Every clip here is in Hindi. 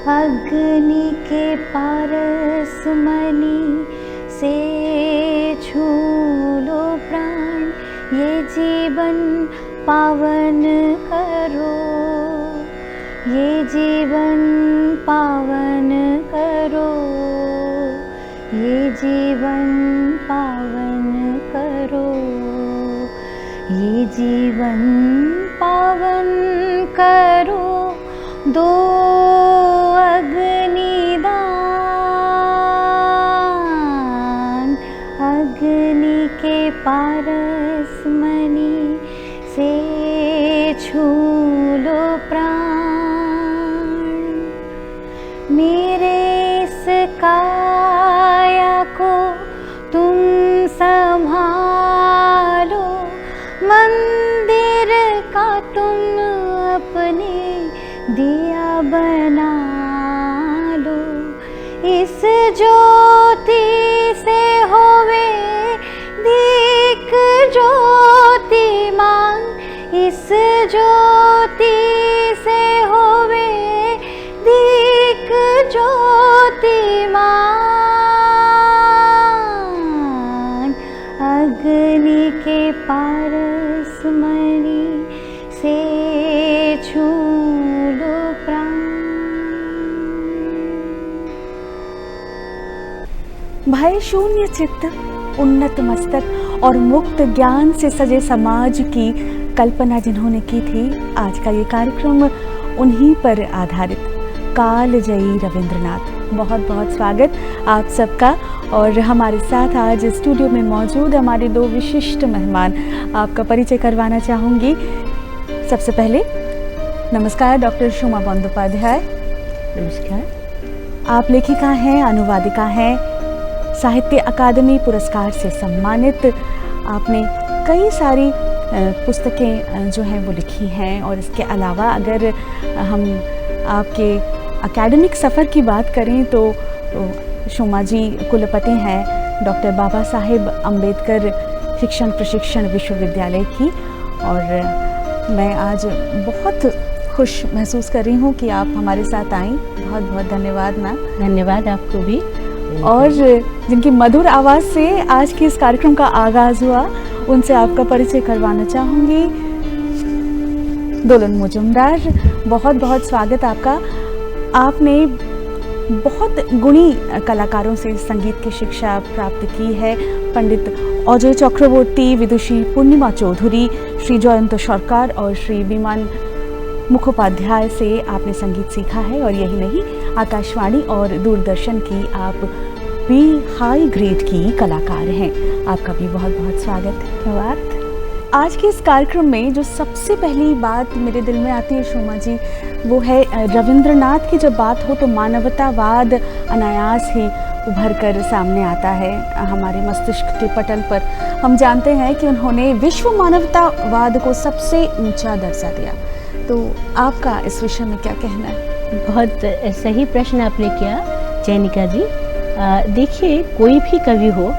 अग्नि के पारस मणि से छू लो प्राण, ये जीवन पावन करो, ये जीवन पावन करो, ये जीवन पावन करो, ये जीवन पावन करो। दो अग्निदान, अग्नि के पारस मणि से छू लो प्राण, मेरे इस काया को तुम संभालो, मंदिर का तुम अपने दिया बना लो, इस ज्योति से होवे दीक ज्योतिमान, इस ज्योति से होवे दीक ज्योतिमान, अग्नि के पारस मणि से छू लो प्राण। भय शून्य चित्त, उन्नत मस्तक और मुक्त ज्ञान से सजे समाज की कल्पना जिन्होंने की थी, आज का ये कार्यक्रम उन्हीं पर आधारित। कालजयी रविंद्रनाथ, बहुत बहुत स्वागत आप सबका। और हमारे साथ आज स्टूडियो में मौजूद हमारे दो विशिष्ट मेहमान, आपका परिचय करवाना चाहूँगी। सबसे पहले नमस्कार, डॉक्टर शोमा बंदोपाध्याय। नमस्कार। आप लेखिका हैं, अनुवादिका हैं, साहित्य अकादमी पुरस्कार से सम्मानित। आपने कई सारी पुस्तकें जो हैं वो लिखी हैं, और इसके अलावा अगर हम आपके एकेडमिक सफ़र की बात करें तो शोमा जी कुलपति हैं डॉक्टर बाबा साहेब अम्बेडकर शिक्षण प्रशिक्षण विश्वविद्यालय की। और मैं आज बहुत खुश महसूस कर रही हूँ कि आप हमारे साथ आईं। बहुत बहुत धन्यवाद मैम। धन्यवाद आपको भी। और जिनकी मधुर आवाज़ से आज के इस कार्यक्रम का आगाज़ हुआ, उनसे आपका परिचय करवाना चाहूँगी। दोलन मुजुमदार, बहुत बहुत स्वागत आपका। आपने बहुत गुणी कलाकारों से संगीत की शिक्षा प्राप्त की है। पंडित अजय चक्रवर्ती, विदुषी पूर्णिमा चौधरी, श्री जयंत सरकार और श्री विमान मुखोपाध्याय से आपने संगीत सीखा है। और यही नहीं, आकाशवाणी और दूरदर्शन की आप भी हाई ग्रेड की कलाकार हैं। आपका भी बहुत बहुत स्वागत। धन्यवाद। आज के इस कार्यक्रम में जो सबसे पहली बात मेरे दिल में आती है शोमा जी, वो है रविंद्रनाथ की जब बात हो तो मानवतावाद अनायास ही उभर कर सामने आता है हमारे मस्तिष्क के पटल पर। हम जानते हैं कि उन्होंने विश्व मानवतावाद को सबसे ऊंचा दर्जा दिया। तो आपका इस विषय में क्या कहना है? बहुत सही प्रश्न आपने किया चैनिका जी। देखिए, कोई भी कवि हो,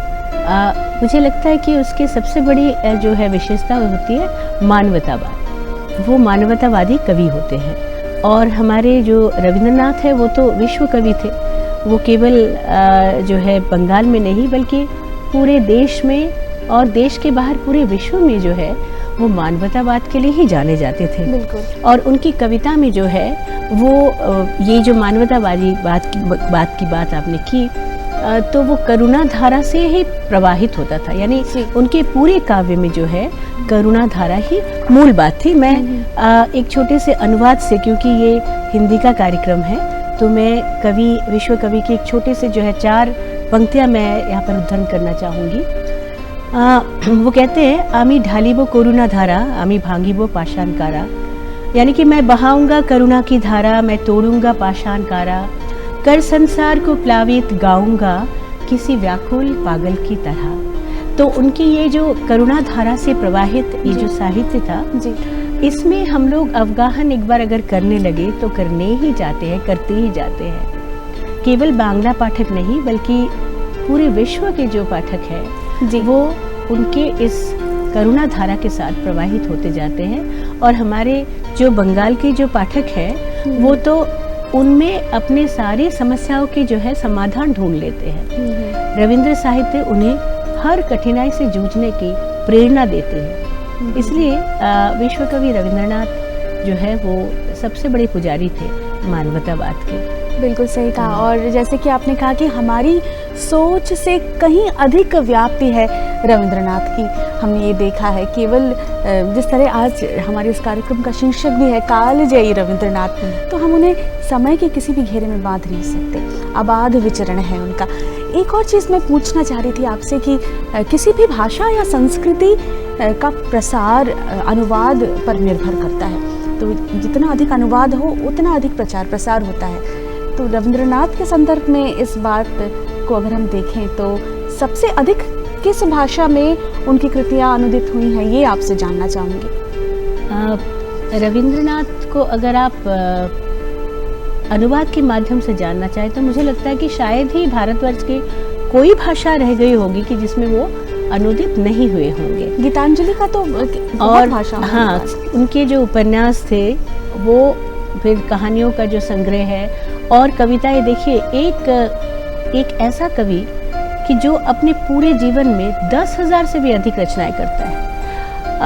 मुझे लगता है कि उसकी सबसे बड़ी जो है विशेषता होती है मानवतावाद। वो मानवतावादी कवि होते हैं। और हमारे जो रविंद्रनाथ है वो तो विश्व कवि थे। वो केवल जो है बंगाल में नहीं बल्कि पूरे देश में और देश के बाहर पूरे विश्व में जो है वो मानवतावाद के लिए ही जाने जाते थे। बिल्कुल। और उनकी कविता में जो है वो ये जो मानवतावादी बात की बात आपने की, तो वो करुणा धारा से ही प्रवाहित होता था। यानी उनके पूरे काव्य में जो है करुणा धारा ही मूल बात थी। मैं एक छोटे से अनुवाद से, क्योंकि ये हिंदी का कार्यक्रम है, तो मैं कवि विश्व कवि के एक छोटे से जो है 4 पंक्तियां मैं यहाँ पर उद्धरण करना चाहूँगी। वो कहते हैं, आमी ढालिबो करुणा धारा, आमी भांगिबो पाषाण कारा। यानी कि मैं बहाऊंगा करुणा की धारा, मैं तोड़ूंगा पाषाण कारा, कर संसार को प्लावित गाऊंगा किसी व्याकुल पागल की तरह। तो उनकी ये जो करुणा धारा से प्रवाहित ये जो साहित्य था जी, इसमें हम लोग अवगाहन एक बार अगर करने लगे तो करने ही जाते हैं, करते ही जाते हैं। केवल बांग्ला पाठक नहीं बल्कि पूरे विश्व के जो पाठक हैं जी, वो उनके इस करुणा धारा के साथ प्रवाहित होते जाते हैं। और हमारे जो बंगाल के जो पाठक हैं वो तो उनमें अपने सारी समस्याओं के जो है समाधान ढूंढ लेते हैं। रविंद्र साहित्य उन्हें हर कठिनाई से जूझने की प्रेरणा देते हैं। इसलिए विश्व कवि रविंद्रनाथ जो है वो सबसे बड़े पुजारी थे मानवतावाद के। बिल्कुल सही कहा। और जैसे कि आपने कहा कि हमारी सोच से कहीं अधिक व्याप्ति है रविंद्रनाथ की, हमने ये देखा है। केवल जिस तरह आज हमारे इस कार्यक्रम का शीर्षक भी है कालजयी रविंद्रनाथ, तो हम उन्हें समय के किसी भी घेरे में बांध नहीं सकते, अबाध विचरण है उनका। एक और चीज़ मैं पूछना चाह रही थी आपसे कि किसी भी भाषा या संस्कृति का प्रसार अनुवाद पर निर्भर करता है, तो जितना अधिक अनुवाद हो उतना अधिक प्रचार प्रसार होता है। तो रविंद्रनाथ के संदर्भ में इस बात को अगर हम देखें तो सबसे अधिक किस भाषा में उनकी कृतियाँ अनुदित हुई हैं, ये आपसे जानना चाहूँगी। रविंद्रनाथ को अगर आप अनुवाद के माध्यम से जानना चाहें तो मुझे लगता है कि शायद ही भारतवर्ष की कोई भाषा रह गई होगी कि जिसमें वो अनुदित नहीं हुए होंगे। गीतांजलि का तो और भाषा, हाँ, उनके जो उपन्यास थे वो, फिर कहानियों का जो संग्रह है और कविताएं, देखिए एक ऐसा कवि कि जो अपने पूरे जीवन में 10,000 से भी अधिक रचनाएं करता है।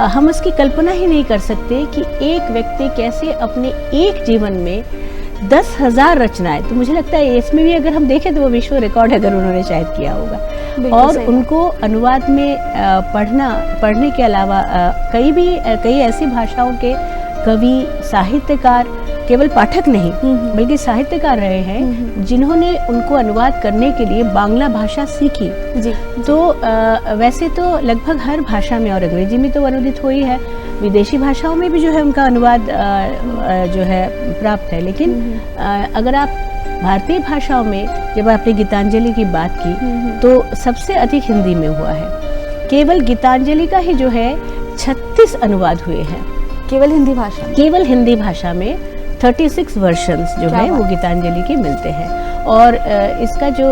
हम उसकी कल्पना ही नहीं कर सकते कि एक व्यक्ति कैसे अपने एक जीवन में 10,000 रचनाएं, तो मुझे लगता है इसमें भी अगर हम देखें तो वो विश्व रिकॉर्ड अगर उन्होंने शायद किया होगा। और उनको अनुवाद में पढ़ने के अलावा कई ऐसी भाषाओं के कवि, साहित्यकार, केवल पाठक नहीं बल्कि साहित्यकार रहे हैं जिन्होंने उनको अनुवाद करने के लिए बांग्ला भाषा सीखी जी। तो वैसे तो लगभग हर भाषा में, और अंग्रेजी में तो अनुदित हुई है, विदेशी भाषाओं में भी जो है उनका अनुवाद जो है प्राप्त है। लेकिन अगर आप भारतीय भाषाओं में, जब आपने गीतांजलि की बात की तो सबसे अधिक हिंदी में हुआ है। केवल गीतांजलि का ही जो है 36 अनुवाद हुए हैं केवल हिंदी भाषा में। 36 वर्जन्स जो है वो गीतांजलि के मिलते हैं। और इसका जो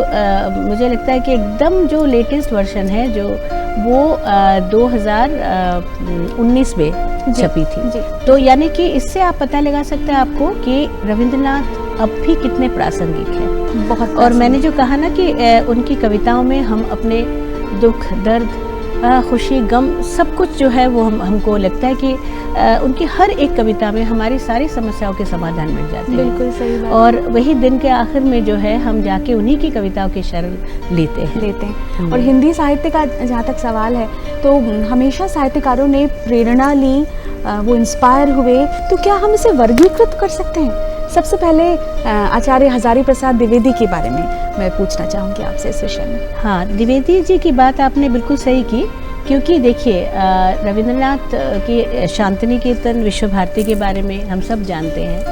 मुझे लगता है कि एकदम जो लेटेस्ट वर्जन है जो वो 2019 में छपी थी। तो यानी कि इससे आप पता लगा सकते हैं आपको कि रविंद्रनाथ अब भी कितने प्रासंगिक हैं। बहुत। और मैंने जो कहा ना कि उनकी कविताओं में हम अपने दुख, दर्द, खुशी, गम, सब कुछ जो है वो हमको लगता है कि उनकी हर एक कविता में हमारी सारी समस्याओं के समाधान मिल जाते हैं। बिल्कुल सही बात। और वही दिन के आखिर में जो है हम जाके उन्हीं की कविताओं की शरण लेते हैं। और हिंदी साहित्य का जहाँ तक सवाल है तो हमेशा साहित्यकारों ने प्रेरणा ली, वो इंस्पायर हुए, तो क्या हम इसे वर्गीकृत कर सकते हैं? सबसे पहले आचार्य हजारी प्रसाद द्विवेदी के बारे में मैं पूछना चाहूँगी आपसे इस विषय में। हाँ, द्विवेदी जी की बात आपने बिल्कुल सही की, क्योंकि देखिए रविंद्रनाथ की शांतिनिकेतन विश्व भारती के बारे में हम सब जानते हैं।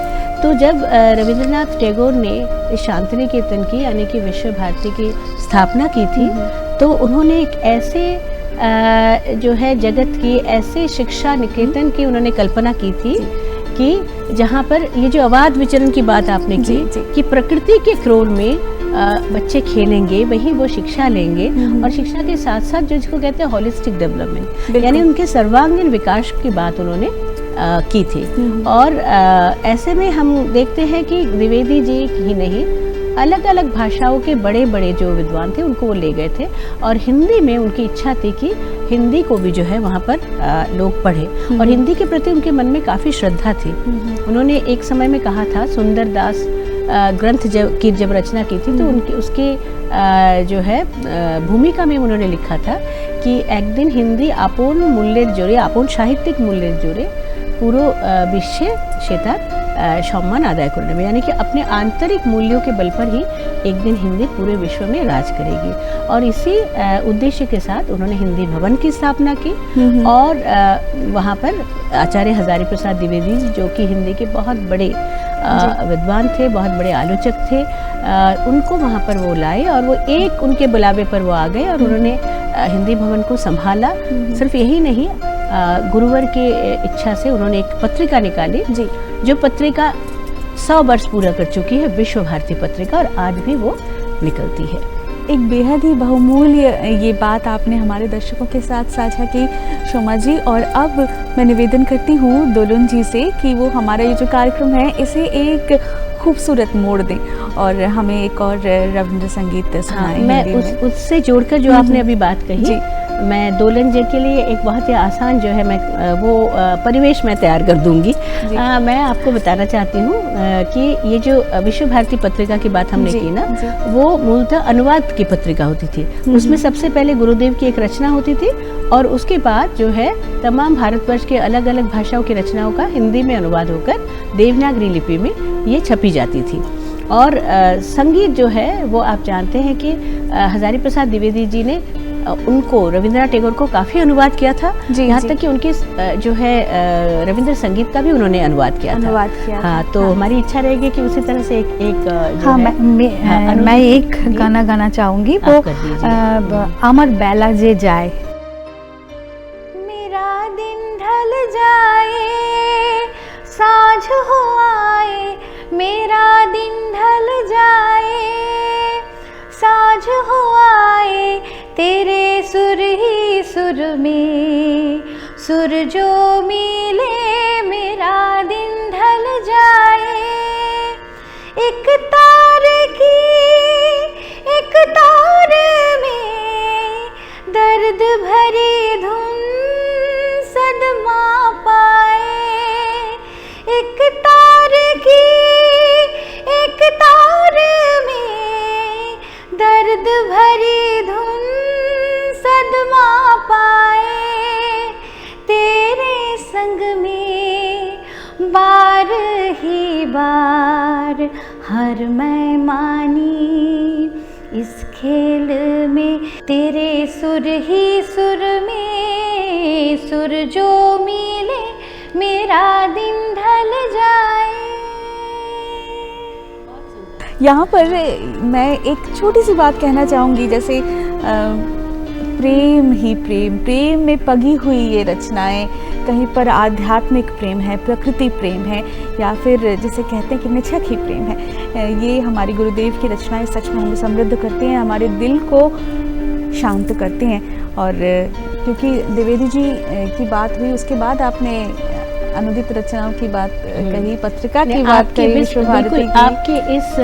तो जब रविंद्रनाथ टैगोर ने इस शांतिनिकेतन की यानी कि विश्व भारती की स्थापना की थी, तो उन्होंने एक ऐसे जो है जगत की, ऐसे शिक्षा निकेतन की उन्होंने कल्पना की थी कि जहाँ पर ये जो अबाध विचरण की बात आपने की कि प्रकृति के क्रोध में बच्चे खेलेंगे, वही वो शिक्षा लेंगे, और शिक्षा के साथ साथ जो जिसको कहते हैं होलिस्टिक डेवलपमेंट, यानी उनके सर्वांगीण विकास की बात उन्होंने की थी। और ऐसे में हम देखते हैं कि द्विवेदी जी ही नहीं, अलग अलग भाषाओं के बड़े बड़े जो विद्वान थे उनको वो ले गए थे, और हिंदी में उनकी इच्छा थी कि हिंदी को भी जो है वहाँ पर लोग पढ़े, और हिंदी के प्रति उनके मन में काफ़ी श्रद्धा थी। उन्होंने एक समय में कहा था, सुंदर दास ग्रंथ जब रचना की थी तो उसके जो है भूमिका में उन्होंने लिखा था कि एक दिन हिंदी आपोन मूल्य जोड़े, आपोन साहित्यिक मूल्य जोड़े পুরো বিশ্বে সে তার সম্মান আদায় করে নেবে, यानी कि अपने आंतरिक मूल्यों के बल पर ही एक दिन हिंदी पूरे विश्व में राज करेगी। और इसी उद्देश्य के साथ उन्होंने हिंदी भवन की स्थापना की, और वहाँ पर आचार्य हजारी प्रसाद द्विवेदी जो कि हिंदी के बहुत बड़े विद्वान थे, बहुत बड़े आलोचक थे, उनको वहाँ पर वो लाए, और वो एक उनके बुलावे पर वो आ गए और उन्होंने हिंदी भवन को संभाला। सिर्फ यही नहीं, गुरुवर की इच्छा से उन्होंने एक पत्रिका निकाली जी, जो पत्रिका 100 वर्ष पूरा कर चुकी है, विश्व भारती पत्रिका, और आज भी वो निकलती है। एक बेहद ही बहुमूल्य ये बात आपने हमारे दर्शकों के साथ साझा की शोमा जी। और अब मैं निवेदन करती हूँ दोलन जी से कि वो हमारा ये जो कार्यक्रम है इसे एक खूबसूरत मोड़ दें और हमें एक और रविंद्र संगीत सुनाएं। मैं उससे जोड़कर जो आपने अभी बात कही जी। मैं दोलन जी के लिए एक बहुत ही आसान जो है मैं वो परिवेश में तैयार कर दूंगी। मैं आपको बताना चाहती हूँ कि ये जो विश्व भारती पत्रिका की बात हमने की ना, वो मूलतः अनुवाद की पत्रिका होती थी। उसमें सबसे पहले गुरुदेव की एक रचना होती थी और उसके बाद जो है तमाम भारतवर्ष के अलग अलग भाषाओं की रचनाओं का हिंदी में अनुवाद होकर देवनागरी लिपि में ये छपी जाती थी। और संगीत जो है वो आप जानते हैं कि हजारी प्रसाद द्विवेदी जी ने उनको रविंद्रनाथ टैगोर को काफ़ी अनुवाद किया था, यहाँ तक कि उनके जो है रविंद्र संगीत का भी उन्होंने अनुवाद किया था। हाँ, तो हमारी इच्छा रहेगी कि उसी तरह से एक हाँ, मैं एक गाना गाना चाहूँगी, वो अमर बेला जे जाए। मेरा दिन ढल जाए साँझ हो आए, मेरा दिन ढल जाए साँझ हो आए, तेरे सुर ही सुर में सुर जो मिले, मेरा दिन ढल जाए। एक तार की एक तार में दर्द भरी धुन सदमा पाए, एक तार की एक तार में दर्द भरी धुन सदमा पाए, तेरे संग में बार ही बार हर मैं मानी, इस खेल में तेरे सुर ही सुर में सुर जो मिले, मेरा दिन ढल जाए। यहाँ पर मैं एक छोटी सी बात कहना चाहूँगी, जैसे प्रेम ही प्रेम, प्रेम में पगी हुई ये रचनाएं, कहीं पर आध्यात्मिक प्रेम है, प्रकृति प्रेम है, या फिर जिसे कहते हैं कि निछक ही प्रेम है। ये हमारी गुरुदेव की रचनाएं सच में हमें समृद्ध करती हैं, हमारे दिल को शांत करती हैं। और क्योंकि द्विवेदी जी की बात हुई, उसके बाद आपने अनुदित रचनाओं की बात कही, पत्रिका की बात कही, विश्व भारती की। आपके इस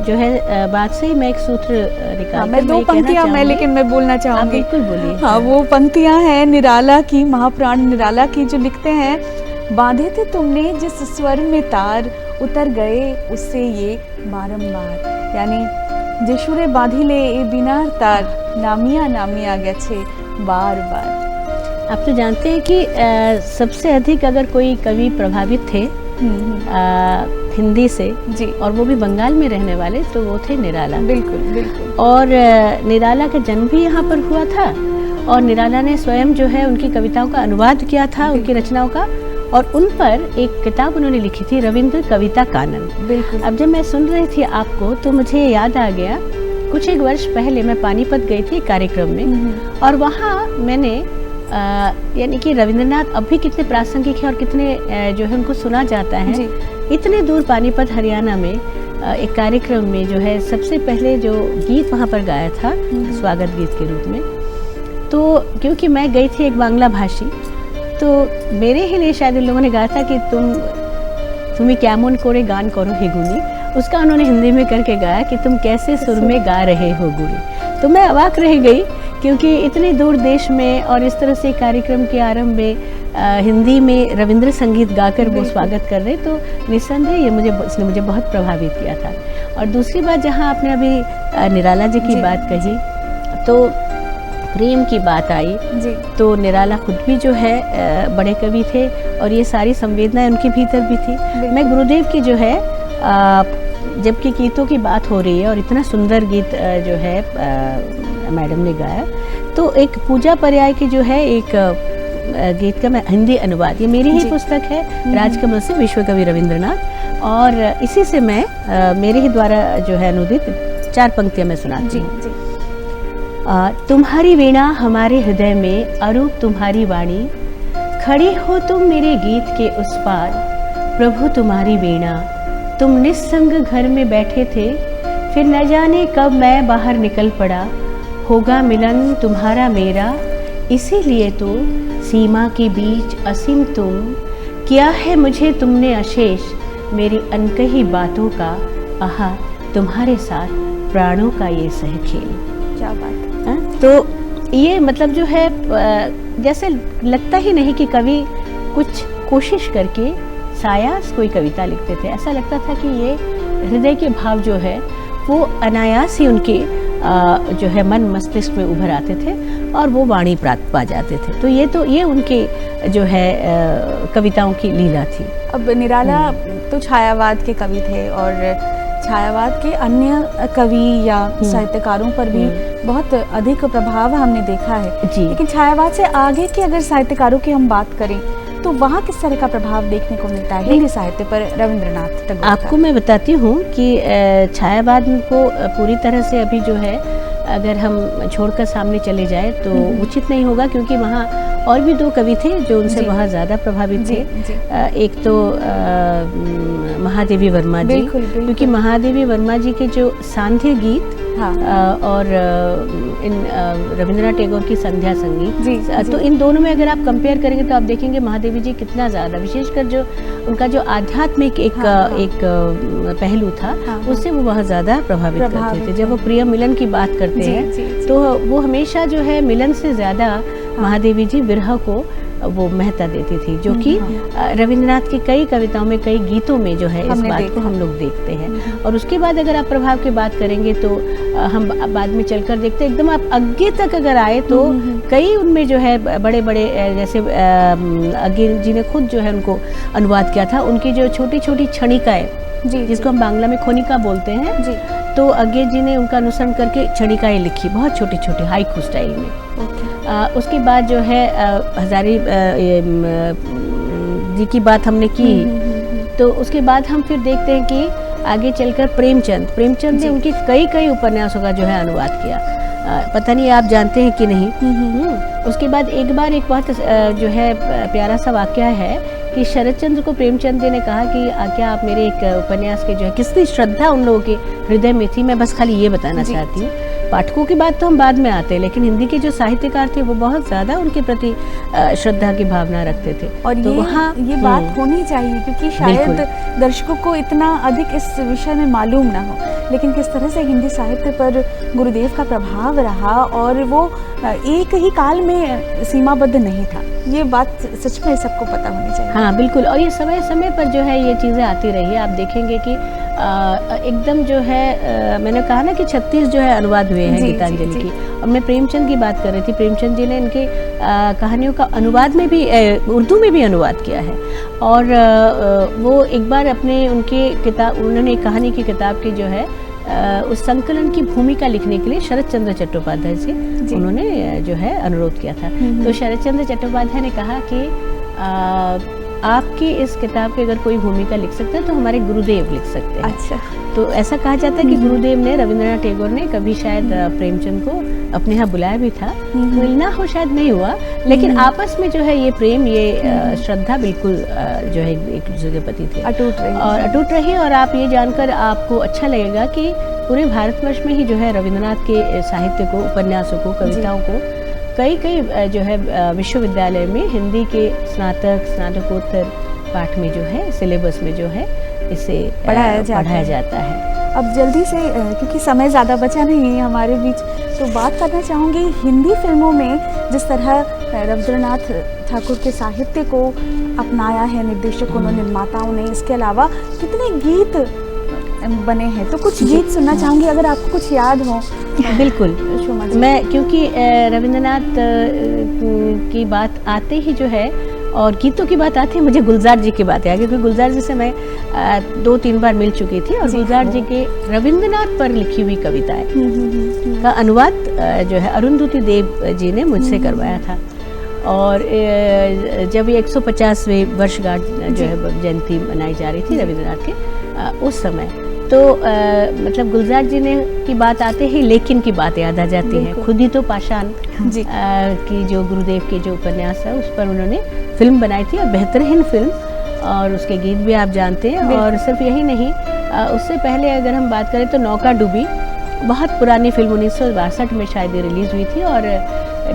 जो है बात से ही मैं एक सूत्र निकाल, मैं दो पंक्तियां लेकिन मैं बोलना चाहूँगी। बिल्कुल बोलिए। हाँ, वो पंक्तियां हैं निराला की, महाप्राण निराला की, जो लिखते हैं, बांधे थे तुमने जिस स्वर में तार, उतर गए उससे ये बारंबार। यानी जेशुरे बांधिले ए बिना तार, नामिया नामिया गेछे बार बार। आप तो जानते हैं कि सबसे अधिक अगर कोई कवि प्रभावित थे हिंदी से जी, और वो भी बंगाल में रहने वाले, तो वो थे निराला। बिल्कुल बिल्कुल। और निराला का जन्म भी यहाँ पर हुआ था, और निराला ने स्वयं जो है उनकी कविताओं का अनुवाद किया था, उनकी रचनाओं का, और उन पर एक किताब उन्होंने लिखी थी, रविंद्र कविता कानन। बिल्कुल। अब जब मैं सुन रही थी आपको तो मुझे याद आ गया, कुछ एक वर्ष पहले मैं पानीपत गई थी कार्यक्रम में, और वहाँ मैंने यानी कि रविंद्रनाथ अब भी कितने प्रासंगिक हैं और कितने जो है उनको सुना जाता है जी। इतने दूर पानीपत हरियाणा में एक कार्यक्रम में जो है सबसे पहले जो गीत वहाँ पर गाया था स्वागत गीत के रूप में, तो क्योंकि मैं गई थी एक बांग्ला भाषी, तो मेरे ही लिए शायद इन लोगों ने गाया था कि तुम्हें कैमन कोरे गान करो हे गुनी, उसका उन्होंने हिंदी में करके गाया कि तुम कैसे सुर में गा रहे हो गुनी। तो मैं अवाक रह गई, क्योंकि इतने दूर देश में और इस तरह से कार्यक्रम के आरंभ में हिंदी में रविंद्र संगीत गाकर वो स्वागत कर रहे, तो निस्संदेह इसने मुझे बहुत प्रभावित किया था। और दूसरी बात, जहाँ आपने अभी निराला जी की बात कही, तो प्रेम की बात आई जी, तो निराला खुद भी जो है बड़े कवि थे, और ये सारी संवेदनाएं उनके भीतर भी थी। मैं गुरुदेव की जो है जबकि गीतों की बात हो रही है, और इतना सुंदर गीत जो है मैडम ने गाया, तो एक पूजा पर्याय की जो है एक गीत का मैं हिंदी अनुवाद, ये मेरी ही पुस्तक है, राजकमल से विश्व कवि रविंद्रनाथ, और इसी से मैं मेरे ही द्वारा जो है अनुदित 4 पंक्तियां मैं सुनाती हूँ। तुम्हारी वीणा हमारे हृदय में, अरूप तुम्हारी वाणी, खड़ी हो तुम मेरे गीत के उस पार, प्रभु तुम्हारी वीणा, तुम निस्संग घर में बैठे थे, फिर न जाने कब मैं बाहर निकल पड़ा, होगा मिलन तुम्हारा मेरा, इसीलिए तो सीमा के बीच असीम तुम, किया है मुझे तुमने अशेष, मेरी अनकही बातों का, आहा तुम्हारे साथ प्राणों का ये सहखेल। क्या बात है। तो ये मतलब जो है जैसे लगता ही नहीं कि कवि कुछ कोशिश करके सायास कोई कविता लिखते थे, ऐसा लगता था कि ये हृदय के भाव जो है वो अनायास ही उनके जो है मन मस्तिष्क में उभर आते थे और वो वाणी प्राप्त पा जाते थे। तो ये उनके जो है कविताओं की लीला थी। अब निराला तो छायावाद के कवि थे और छायावाद के अन्य कवि या साहित्यकारों पर भी बहुत अधिक प्रभाव हमने देखा है जी। लेकिन छायावाद से आगे के अगर साहित्यकारों की हम बात करें तो वहाँ किस तरह का प्रभाव देखने को मिलता है हिंदी साहित्य पर रविंद्रनाथ टैगोर? आपको मैं बताती हूँ कि छायावाद को पूरी तरह से अभी जो है अगर हम छोड़कर सामने चले जाए तो उचित नहीं होगा, क्योंकि वहाँ और भी दो कवि थे जो उनसे बहुत ज़्यादा प्रभावित थे। एक तो महादेवी वर्मा जी, क्योंकि महादेवी वर्मा जी के जो सांध्य गीत और इन रविंद्रनाथ टैगोर की संध्या संगीत, तो इन दोनों में अगर आप कंपेयर करेंगे तो आप देखेंगे महादेवी जी कितना ज़्यादा, विशेषकर जो उनका जो आध्यात्मिक एक पहलू था उससे वो बहुत ज़्यादा प्रभावित करते थे। जब वो प्रिय मिलन की बात करते हैं तो वो हमेशा जो है मिलन से ज़्यादा महादेवी जी विरह को वो महत्ता देती थी, जो कि रविंद्रनाथ की कई कविताओं में, कई गीतों में जो है इस बात को हम लोग देखते हैं। और उसके बाद अगर आप प्रभाव की बात करेंगे तो हम बाद में चलकर देखते हैं, एकदम आप आगे तक अगर आए तो कई उनमें जो है बड़े बड़े, जैसे आगे जी ने खुद जो है उनको अनुवाद किया था, उनकी जो छोटी छोटी क्षणिकाएं जिसको हम बांग्ला में खोनिका बोलते हैं, तो आगे जी ने उनका अनुसरण करके क्षणिकाएं लिखी, बहुत छोटी छोटी हाइकू स्टाइल में। उसके बाद जो है हजारी जी की बात हमने की, तो उसके बाद हम फिर देखते हैं कि आगे चलकर प्रेमचंद ने उनके कई उपन्यासों का जो है अनुवाद किया। पता नहीं आप जानते हैं कि नहीं। उसके बाद एक बार एक बहुत जो है प्यारा सा वाकया है कि शरद चंद्र को प्रेमचंद जी ने कहा कि क्या आप मेरे एक उपन्यास के जो है कितनी श्रद्धा उन लोगों के हृदय में थी, मैं बस खाली ये बताना चाहती हूँ। पाठकों की बात तो हम बाद में आते हैं, लेकिन हिंदी के जो साहित्यकार थे वो बहुत ज़्यादा उनके प्रति श्रद्धा की भावना रखते थे। और तो वहाँ ये बात होनी चाहिए, क्योंकि शायद दर्शकों को इतना अधिक इस विषय में मालूम ना हो, लेकिन किस तरह से हिंदी साहित्य पर गुरुदेव का प्रभाव रहा और वो एक ही काल में सीमाबद्ध नहीं था, ये बात सच में सबको पता होनी चाहिए। हाँ बिल्कुल, और ये समय समय पर जो है ये चीज़ें आती रही है। आप देखेंगे कि एकदम जो है मैंने कहा ना कि 36 जो है अनुवाद हुए हैं गीतांजलि की, और मैं प्रेमचंद की बात कर रही थी। प्रेमचंद जी ने इनके कहानियों का अनुवाद में भी उर्दू में भी अनुवाद किया है। और वो एक बार अपने उनके किताब, उन्होंने कहानी की किताब की जो है उस संकलन की भूमिका लिखने के लिए शरद चंद्र चट्टोपाध्याय से उन्होंने जो है अनुरोध किया था। तो शरद चंद्र चट्टोपाध्याय ने कहा कि आपकी इस किताब की अगर कोई भूमिका लिख सकते हैं तो हमारे गुरुदेव लिख सकते हैं। अच्छा। तो ऐसा कहा जाता है कि गुरुदेव ने, रविंद्रनाथ टैगोर ने कभी शायद प्रेमचंद को अपने यहाँ बुलाया भी था, मिलना हो शायद नहीं हुआ, लेकिन आपस में जो है ये प्रेम, ये श्रद्धा बिल्कुल जो है एक दूसरे के प्रति थी, अटूट रही। और आप ये जानकर आपको अच्छा लगेगा कि पूरे भारतवर्ष में ही जो है रविंद्रनाथ के साहित्य को, उपन्यासों को, कविताओं को कई जो है विश्वविद्यालय में हिंदी के स्नातकोत्तर पाठ में जो है सिलेबस में जो है इसे पढ़ाया जाता है। अब जल्दी से, क्योंकि समय ज़्यादा बचा नहीं है हमारे बीच, तो बात करना चाहूँगी हिंदी फिल्मों में जिस तरह रविंद्रनाथ ठाकुर के साहित्य को अपनाया है निर्देशकों ने, निर्माताओं ने, इसके अलावा कितने गीत बने हैं, तो कुछ गीत सुनना चाहूँगी अगर आपको कुछ याद हो। बिल्कुल, मैं क्योंकि रविंद्रनाथ की बात आते ही जो है और गीतों की बात आती है, मुझे गुलजार जी की बात है, क्योंकि गुलजार जी से मैं 2-3 बार मिल चुकी थी और गुलजार जी के रविंद्रनाथ पर लिखी हुई कविताएं का अनुवाद जो है अरुंधति देव जी ने मुझसे करवाया था। और जब ये 150वें वर्षगांठ जो है जयंती मनाई जा रही थी रविंद्रनाथ के उस समय, तो मतलब गुलजार जी ने की बात आते ही लेकिन की बात याद आ जाती है। खुद ही तो पाषाण की जो गुरुदेव के जो उपन्यास है उस पर उन्होंने फिल्म बनाई थी, और बेहतरीन फिल्म, और उसके गीत भी आप जानते हैं। और सिर्फ यही नहीं, उससे पहले अगर हम बात करें तो नौका डूबी बहुत पुरानी फिल्म 1962 में शायद ये रिलीज़ हुई थी, और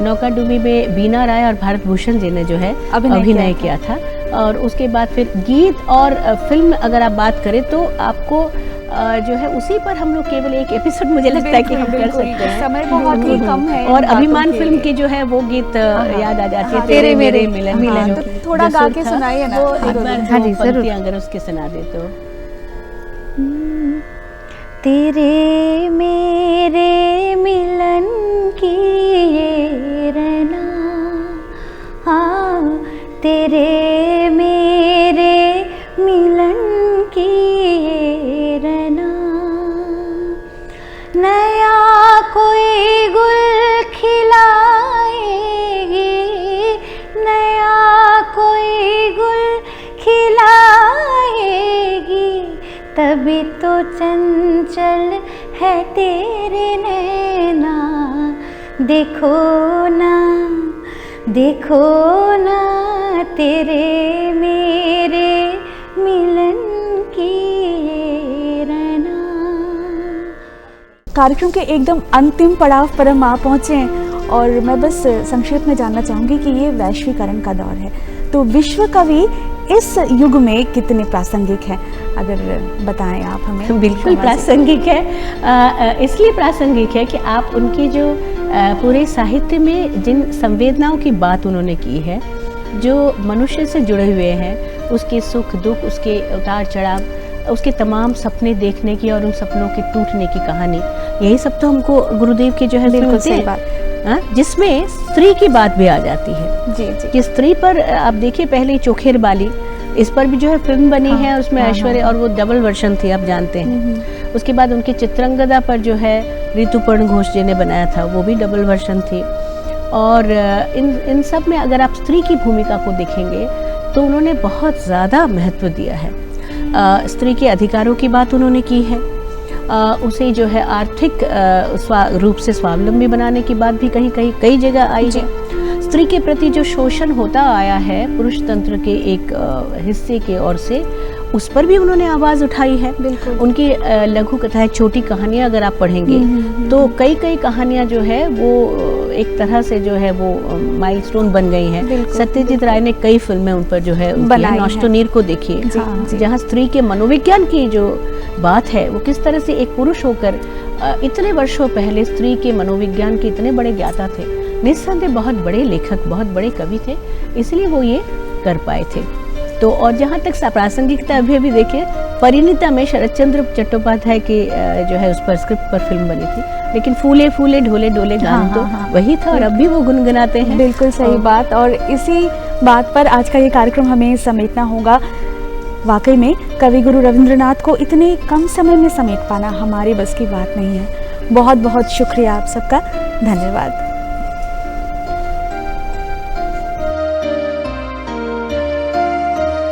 नौका डूबी में बीना राय और भारत भूषण जी ने जो है अभिनय किया था। और उसके बाद फिर गीत और फिल्म अगर आप बात करें तो आपको जो है उसी पर हम लोग केवल एक एपिसोड मुझे लगता है कि हम कर सकते हैं, समय बहुत ही कम है। और अभिमान फिल्म की जो है वो गीत याद आ जाती है, तेरे मेरे मिलन। तो थोड़ा गा के सुनाइए ना, वो एक बार हाँ जी, जो जरूर। पंक्ति अगर उसके सुना दे तो। तेरे मेरे मिलन की ये रना, हाँ तेरे मेरे मिलन की ये रना, नया कोई गुल खिलाएगी, नया कोई गुल खिलाएगी, तभी तो चंचल है तेरे नैना, देखो ना देखो ना तेरे मेरे मिलन की ये रना। कार्यक्रम के एकदम अंतिम पड़ाव पर हम आ पहुँचे हैं, और मैं बस संक्षेप में जानना चाहूँगी कि ये वैश्वीकरण का दौर है, तो विश्व कवि इस युग में कितने प्रासंगिक हैं, अगर बताएं आप हमें। बिल्कुल प्रासंगिक है, इसलिए प्रासंगिक है कि आप उनकी जो पूरे साहित्य में जिन संवेदनाओं की बात उन्होंने की है, जो मनुष्य से जुड़े हुए हैं, उसके सुख दुख, उसके उतार चढ़ाव, उसके तमाम सपने देखने की और उन सपनों के टूटने की कहानी, यही सब तो हमको गुरुदेव के जो है मिलते हैं, जिसमें स्त्री की बात भी आ जाती है। जी जी। कि स्त्री पर आप देखिए, पहले चोखेर बाली, इस पर भी जो है फिल्म बनी है, उसमें ऐश्वर्या, और वो डबल वर्जन थी आप जानते हैं। उसके बाद उनकी चित्रंगदा पर जो है ऋतुपर्ण घोष जी ने बनाया था, वो भी डबल वर्जन थी। और इन सब में अगर आप स्त्री की भूमिका को देखेंगे तो उन्होंने बहुत ज़्यादा महत्व दिया है। स्त्री के अधिकारों की बात उन्होंने की है, उसे जो है आर्थिक रूप से स्वावलंबी बनाने की बात भी कई जगह आई है। स्त्री के प्रति जो शोषण होता आया है पुरुष तंत्र के एक हिस्से के ओर से, उस पर भी उन्होंने आवाज़ उठाई है। बिल्कुल। उनकी लघु कथाएं, छोटी कहानियां अगर आप पढ़ेंगे तो कई कहानियां जो है वो एक तरह से जो है वो माइलस्टोन बन गई हैं। सत्यजीत राय ने कई फिल्में उन पर जो है नौश्तो नीर को देखिए, जहाँ स्त्री के मनोविज्ञान की जो बात है वो किस तरह से एक पुरुष होकर इतने वर्षों पहले स्त्री के मनोविज्ञान के इतने बड़े ज्ञाता थे। निस्संदेह बहुत बड़े लेखक, बहुत बड़े कवि थे, इसलिए वो ये कर पाए थे। तो और जहाँ तक प्रासंगिकता अभी देखिए, परिणीता में शरतचंद्र चट्टोपाध्याय की जो है उस पर स्क्रिप्ट पर फिल्म बनी थी, लेकिन फूले फूले ढोले ढोले गान तो वही था और अब भी वो गुनगुनाते हैं। बिल्कुल सही बात। और इसी बात पर आज का ये कार्यक्रम हमें समेटना होगा। वाकई में कवि गुरु रविंद्रनाथ को इतने कम समय में समेट पाना हमारे बस की बात नहीं है। बहुत बहुत शुक्रिया आप सबका, धन्यवाद।